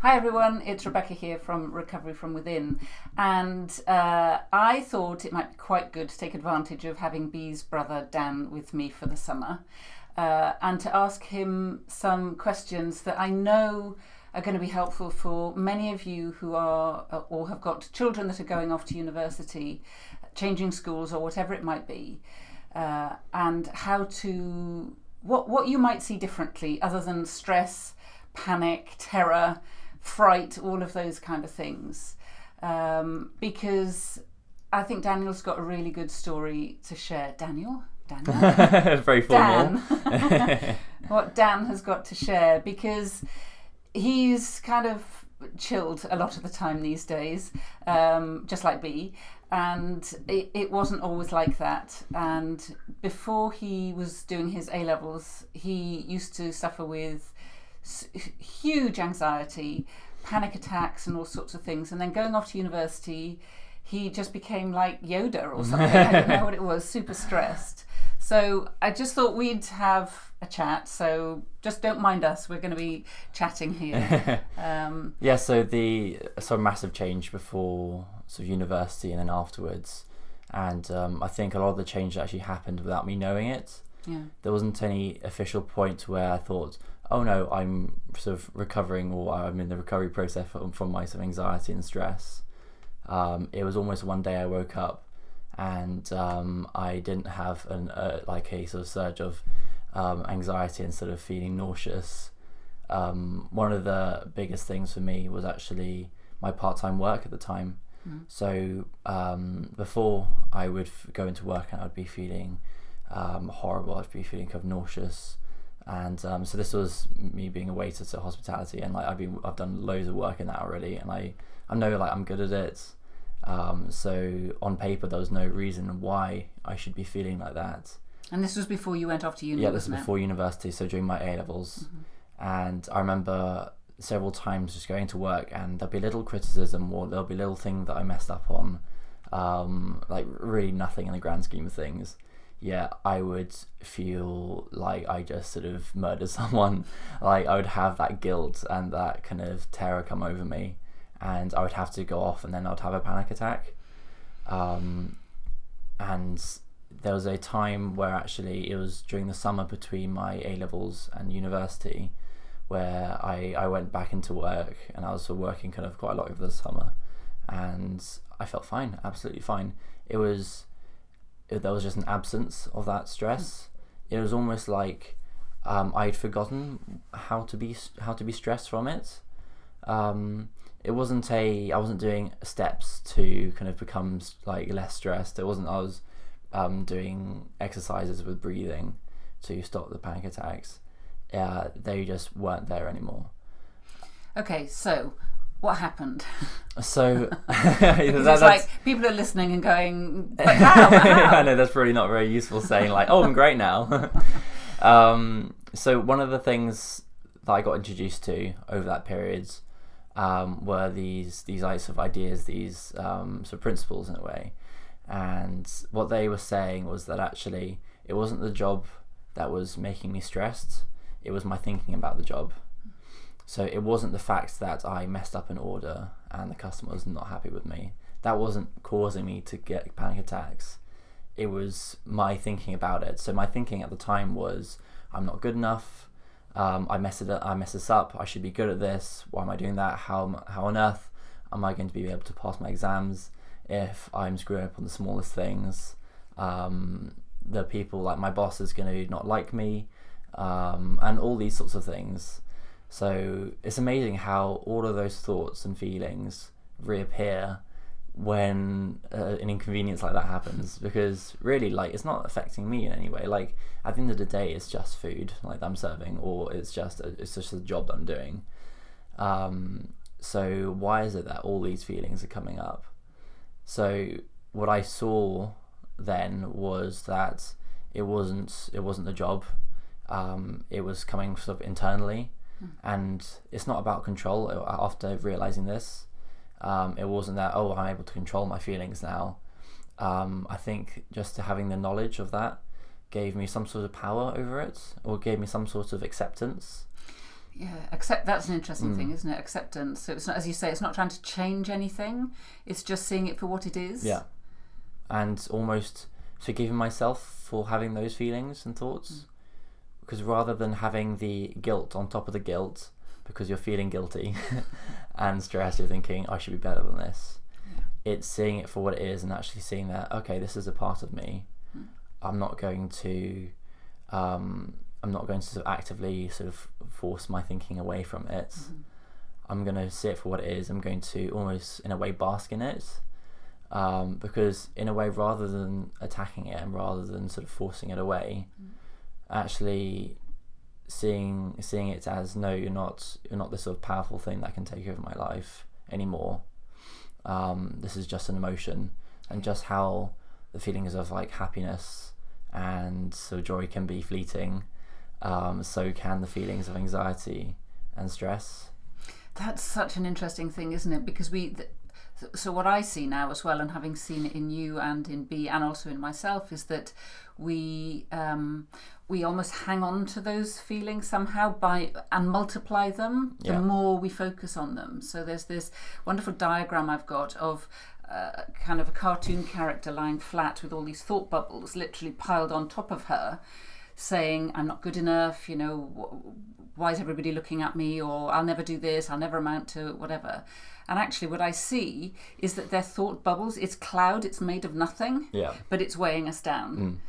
Hi everyone, it's Rebecca here from Recovery from Within, and I thought it might be quite good to take advantage of having Bee's brother Dan with me for the summer and to ask him some questions that I know are going to be helpful for many of you who are or have got children that are going off to university, changing schools or whatever it might be, and how to what you might see differently other than stress, panic, terror, fright, all of those kind of things, because I think Daniel's got a really good story to share. Daniel? Very formal. Dan. What Dan has got to share, because he's kind of chilled a lot of the time these days, just like B, and it wasn't always like that. And before he was doing his A-levels, he used to suffer with huge anxiety, panic attacks and all sorts of things, and then going off to university he just became like Yoda or something. I don't know what it was, super stressed. So I just thought we'd have a chat, so just don't mind us, we're going to be chatting here. Yeah, so the massive change before university and then afterwards, and I think a lot of the change actually happened without me knowing it. Yeah. There wasn't any official point where I thought, oh no, I'm sort of recovering, or I'm in the recovery process from my sort of anxiety and stress. It was almost one day I woke up and I didn't have a sort of surge of anxiety and sort of feeling nauseous. One of the biggest things for me was actually my part-time work at the time. So before I would go into work and I'd be feeling horrible, I'd be feeling kind of nauseous. And so this was me being a waiter to hospitality, and I've done loads of work in that already, and I know I'm good at it. So on paper there was no reason why I should be feeling like that. And this was before you went off to uni? Yeah, this was before university, so during my A-levels. And I remember several times just going to work and there'll be little criticism or there'll be little thing that I messed up on, really nothing in the grand scheme of things. Yeah, I would feel like I just sort of murdered someone. I would have that guilt and that kind of terror come over me, and I would have to go off and then I'd have a panic attack. And there was a time where actually it was during the summer between my A-levels and university where I went back into work, and I was working kind of quite a lot over the summer, and I felt fine, absolutely fine. There was just an absence of that stress. It was almost like I'd forgotten how to be stressed from it. It wasn't I wasn't doing steps to kind of become less stressed. It wasn't I was doing exercises with breathing to stop the panic attacks. They just weren't there anymore. Okay, so what happened? So it's like people are listening and going, but how? I know that's probably not very useful saying oh, I'm great now. So one of the things that I got introduced to over that period were these types of ideas, these sort of principles in a way. And what they were saying was that actually it wasn't the job that was making me stressed, it was my thinking about the job. So it wasn't the fact that I messed up an order and the customer was not happy with me. That wasn't causing me to get panic attacks. It was my thinking about it. So my thinking at the time was, I'm not good enough. I messed this up. I should be good at this. Why am I doing that? How on earth am I going to be able to pass my exams if I'm screwing up on the smallest things? The people, like my boss, is going to not like me, and all these sorts of things. So it's amazing how all of those thoughts and feelings reappear when an inconvenience like that happens, because really it's not affecting me in any way. At the end of the day, it's just food that I'm serving, or it's just a job that I'm doing. So why is it that all these feelings are coming up? So what I saw then was that it wasn't the job. It was coming sort of internally. And it's not about control. After realizing this, it wasn't that, oh, I'm able to control my feelings now. I think just having the knowledge of that gave me some sort of power over it, or gave me some sort of acceptance. Yeah, that's an interesting thing, isn't it? Acceptance. So it's not, as you say, it's not trying to change anything. It's just seeing it for what it is. Yeah. And almost forgiving myself for having those feelings and thoughts. Because rather than having the guilt on top of the guilt, because you're feeling guilty and stressed, you're thinking, I should be better than this. Yeah. It's seeing it for what it is and actually seeing that, okay, this is a part of me. I'm not going to sort of actively sort of force my thinking away from it. I'm going to see it for what it is. I'm going to almost, in a way, bask in it. Because in a way, rather than attacking it and rather than sort of forcing it away, actually seeing it as, no, you're not this sort of powerful thing that can take over my life anymore. This is just an emotion, and just how the feelings of like happiness and so joy can be fleeting. So can the feelings of anxiety and stress. That's such an interesting thing, isn't it? Because so what I see now as well, and having seen it in you and in B and also in myself, is that we almost hang on to those feelings somehow and multiply them the more we focus on them. So there's this wonderful diagram I've got of kind of a cartoon character lying flat with all these thought bubbles literally piled on top of her, saying, I'm not good enough, why is everybody looking at me, or I'll never do this, I'll never amount to whatever. And actually what I see is that they're thought bubbles. It's cloud, it's made of nothing, but it's weighing us down.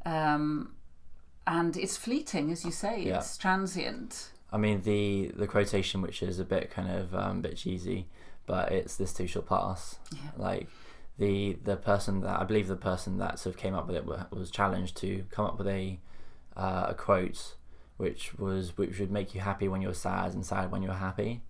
And it's fleeting, as you say, it's transient. I mean, the quotation, which is a bit kind of bit cheesy, but it's this too shall pass. Yeah. Like the person that sort of came up with it was challenged to come up with a quote which would make you happy when you're sad and sad when you're happy,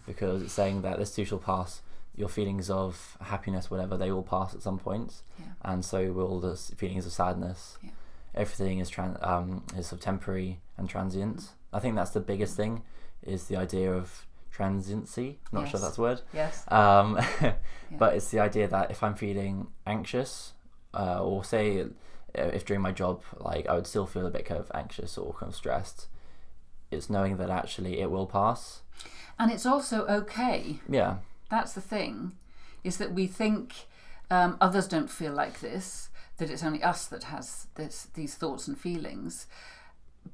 because it's saying that this too shall pass. Your feelings of happiness, whatever, they will pass at some point, and so will the feelings of sadness. Yeah. Everything is sort of temporary and transient. I think that's the biggest thing, is the idea of transiency. Not sure that's a word. Yes. But it's the idea that if I'm feeling anxious, or say if during my job, like I would still feel a bit kind of anxious or kind of stressed, it's knowing that actually it will pass. And it's also okay. Yeah. That's the thing, is that we think others don't feel like this, that it's only us that has these thoughts and feelings.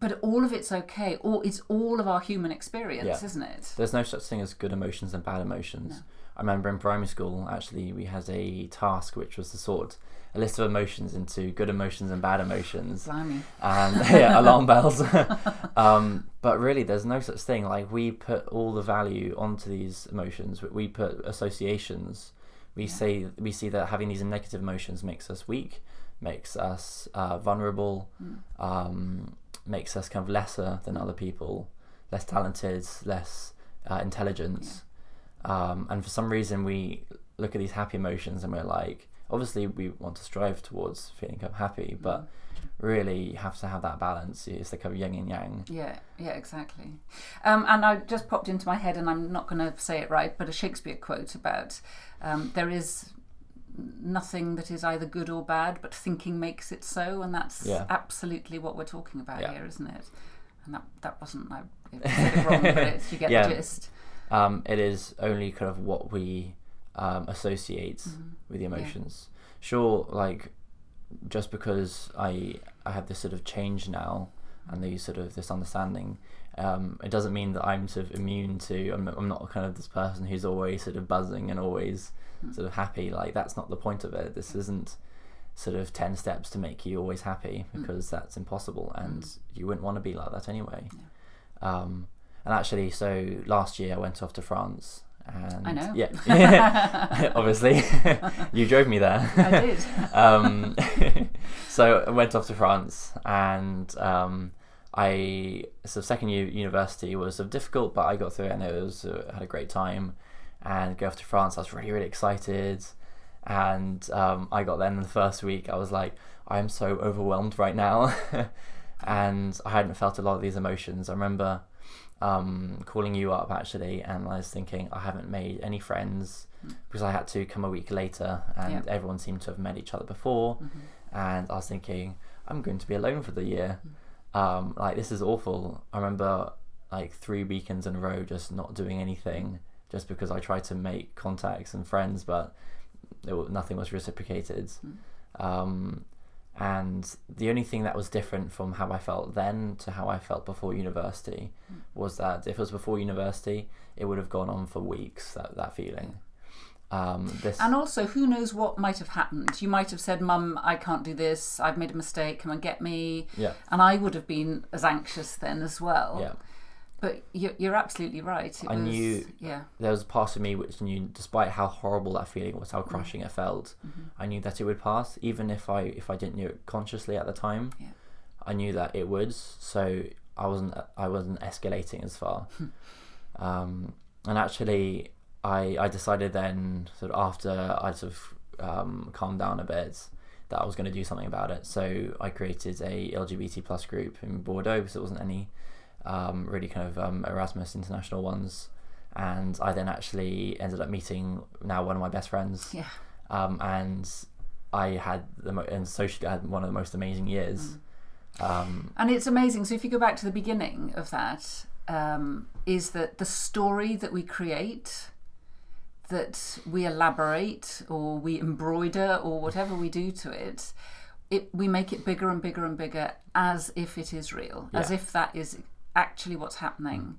But all of it's okay. It's all of our human experience, isn't it? There's no such thing as good emotions and bad emotions. No. I remember in primary school, actually, we had a task which was to sort a list of emotions into good emotions and bad emotions. Blimey. And alarm bells. But really, there's no such thing. Like, we put all the value onto these emotions. We put associations. We see that having these negative emotions makes us weak, makes us vulnerable, makes us kind of lesser than other people, less talented, less intelligent. And for some reason we look at these happy emotions and we're like, obviously we want to strive towards feeling kind of happy, but really you have to have that balance. It's the kind of yin and yang. Yeah, exactly. And I just popped into my head, and I'm not going to say it right, but a Shakespeare quote about there is nothing that is either good or bad, but thinking makes it so, and that's absolutely what we're talking about here, isn't it? And that wasn't, I said it wrong, but you get the gist. It is only kind of what we associate with the emotions. Sure, like just because I have this sort of change now and this understanding, it doesn't mean that I'm sort of immune to. I'm not kind of this person who's always sort of buzzing and always sort of happy. Like, that's not the point of it. This isn't sort of 10 steps to make you always happy, because that's impossible, and you wouldn't want to be like that anyway. And actually, so last year I went off to France. And I know. Yeah. Obviously. You drove me there. I did. So I went off to France, and second year university was sort of difficult, but I got through it, and had a great time. And go off to France, I was really, really excited. And I got there in the first week, I was like, I am so overwhelmed right now. And I hadn't felt a lot of these emotions. I remember calling you up actually, and I was thinking I haven't made any friends, because I had to come a week later, and everyone seemed to have met each other before. And I was thinking, I'm going to be alone for the year. Like, this is awful. I remember like 3 weekends in a row just not doing anything, just because I tried to make contacts and friends, but nothing was reciprocated. And the only thing that was different from how I felt then to how I felt before university was that if it was before university, it would have gone on for weeks, that feeling. And also, who knows what might have happened. You might have said, Mum, I can't do this, I've made a mistake, come and get me. Yeah. And I would have been as anxious then as well. Yeah. But you're absolutely right. I knew there was a part of me which knew, despite how horrible that feeling was, how crushing it felt, I knew that it would pass, even if I didn't know it consciously at the time. Yeah. I knew that it would, so I wasn't escalating as far. And actually, I decided then, sort of after I sort of calmed down a bit, that I was going to do something about it. So I created a LGBT plus group in Bordeaux, because there wasn't any really kind of Erasmus international ones, and I then actually ended up meeting now one of my best friends. Yeah. And I had and socially I had one of the most amazing years. And it's amazing. So if you go back to the beginning of that, is that the story that we create, that we elaborate or we embroider or whatever we do to it, we make it bigger and bigger and bigger, as if it is real, as if that is actually what's happening.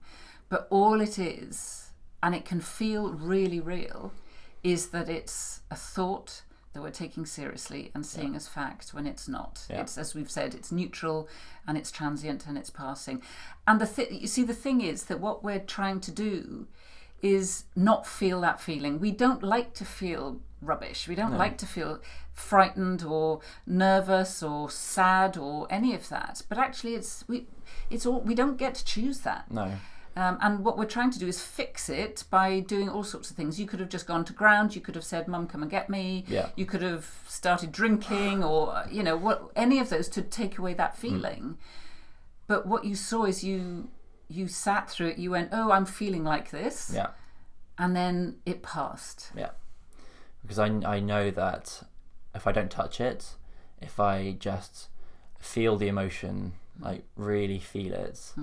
But all it is, and it can feel really real, is that it's a thought that we're taking seriously and seeing as fact when it's not. It's, as we've said, it's neutral and it's transient and it's passing. And you see, the thing is that what we're trying to do is not feel that feeling. We don't like to feel rubbish. We don't like to feel frightened or nervous or sad or any of that. But actually, we don't get to choose that. No. And what we're trying to do is fix it by doing all sorts of things. You could have just gone to ground. You could have said, Mum, come and get me. Yeah. You could have started drinking, or any of those to take away that feeling. But what you saw is you sat through it. You went, oh, I'm feeling like this. Yeah. And then it passed. Yeah. Because I know that if I don't touch it, if I just feel the emotion, like really feel it,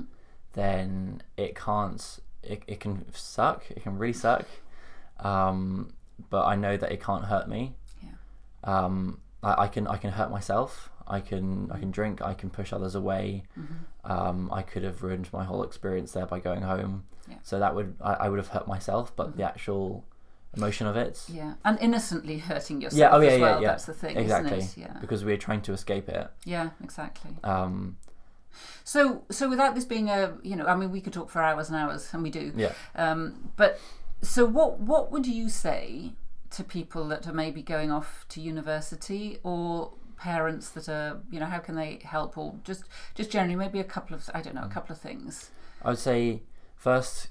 then it can suck. It can really suck. But I know that it can't hurt me. Yeah. I can hurt myself. I can drink. I can push others away. I could have ruined my whole experience there by going home. Yeah. So I would have hurt myself. But the actual emotion of it. Yeah, and innocently hurting yourself as well. That's the thing, exactly. Isn't it? Yeah. Because we're trying to escape it. Yeah, exactly. So without this being we could talk for hours and hours, and we do. Yeah. But so what would you say to people that are maybe going off to university, or parents that are, how can they help, or just generally maybe a couple of things? I would say first,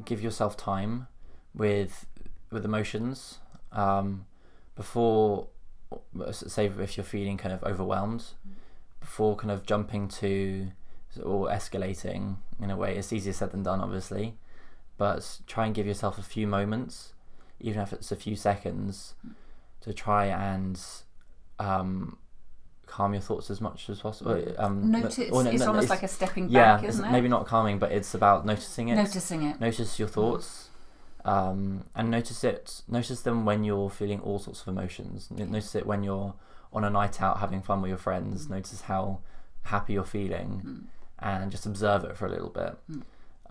give yourself time with emotions before, say if you're feeling kind of overwhelmed, before kind of jumping to or escalating in a way. It's easier said than done, obviously, but try and give yourself a few moments, even if it's a few seconds, to try and calm your thoughts as much as possible. Notice. It's almost like a stepping back, isn't it? Maybe not calming, but it's about noticing it. Notice your thoughts, and notice them when you're feeling all sorts of emotions. Notice it when you're on a night out having fun with your friends. Notice how happy you're feeling, and just observe it for a little bit.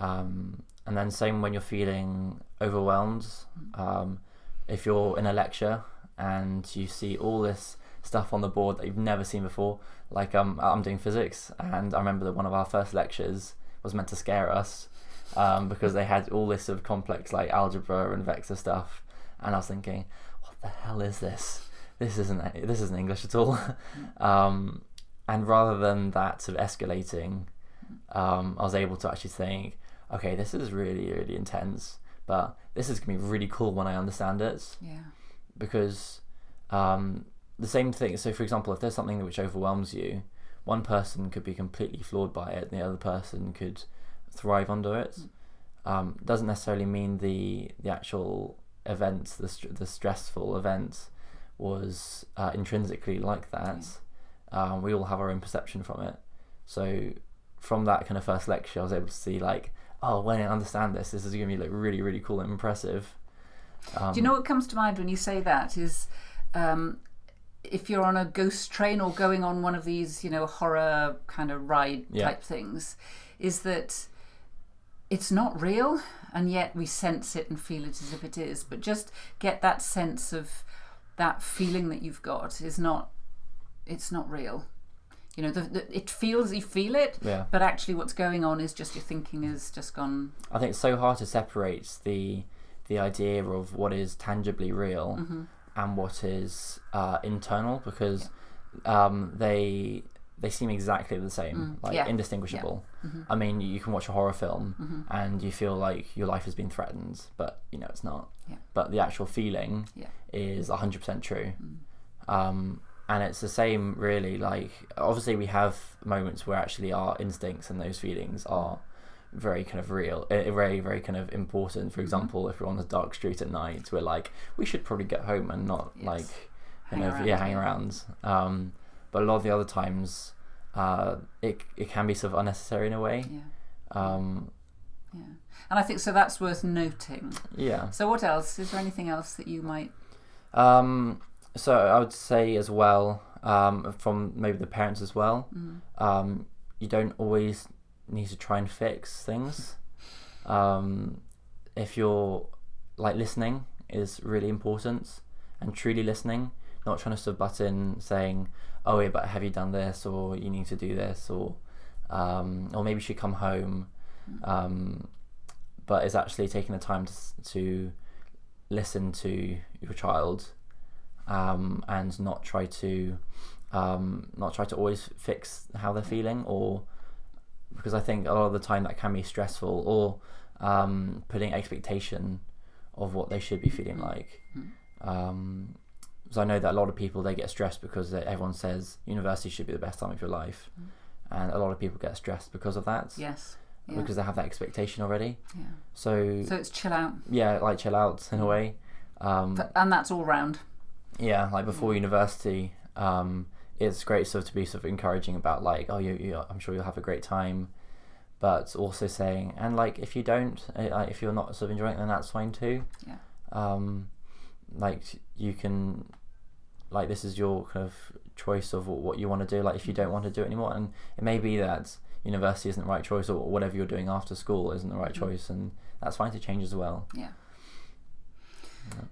And then same when you're feeling overwhelmed. If you're in a lecture and you see all this stuff on the board that you've never seen before, like I'm doing physics, and I remember that one of our first lectures was meant to scare us, because they had all this sort of complex like algebra and vector stuff, and I was thinking, what the hell is this? This isn't English at all. And rather than that sort of escalating, I was able to actually think, okay, this is really, really intense, but this is going to be really cool when I understand it. Yeah. Because the same thing, so for example, if there's something which overwhelms you, one person could be completely floored by it, and the other person could thrive under it. Doesn't necessarily mean the actual event, the stressful event, was intrinsically like that. Yeah. We all have our own perception from it. So from that kind of first lecture, I was able to see like, oh, when I understand this is going to be like really, really cool and impressive. Do you know what comes to mind when you say that is if you're on a ghost train or going on one of these, horror kind of ride type things, is that it's not real, and yet we sense it and feel it as if it is. But just get that sense of that feeling that you've got it's not real. It feels, you feel it, but actually what's going on is just your thinking has just gone. I think it's so hard to separate the idea of what is tangibly real and what is internal, because they seem exactly the same, indistinguishable. I mean, you can watch a horror film and you feel like your life has been threatened, but it's not. But the actual feeling is 100% true. And it's the same, really. Like, obviously, we have moments where actually our instincts and those feelings are very kind of real, very, very kind of important. For example, if we're on a dark street at night, we're like, we should probably get home and not hang around. But a lot of the other times, it can be sort of unnecessary in a way. And I think so. That's worth noting. Yeah. So what else? Is there anything else that you might? So I would say as well, from maybe the parents as well, you don't always need to try and fix things. If you're listening is really important, and truly listening, not trying to sort of butt in saying, oh yeah, but have you done this, or you need to do this, or maybe you should come home, but it's actually taking the time to listen to your child, and not try to always fix how they're feeling, or because I think a lot of the time that can be stressful, or putting expectation of what they should be feeling like. So I know that a lot of people, they get stressed because everyone says university should be the best time of your life, and a lot of people get stressed because of that. Yes. Because they have that expectation already. Yeah. So it's chill out. Yeah, like chill out in a way. And that's all round. Yeah, like before university, it's great to be sort of encouraging about like, oh, I'm sure you'll have a great time, but also saying, and like if you don't, if you're not sort of enjoying it, then that's fine too. Yeah. Like you can, like this is your kind of choice of what you want to do. Like if you don't want to do it anymore, and it may be that university isn't the right choice, or whatever you're doing after school isn't the right choice, and that's fine to change as well. Yeah.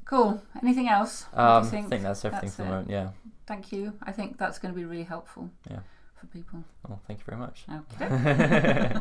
Cool. Anything else? I think that's everything for the moment. Yeah. Thank you. I think that's going to be really helpful. Yeah. For people. Well, thank you very much. Okay.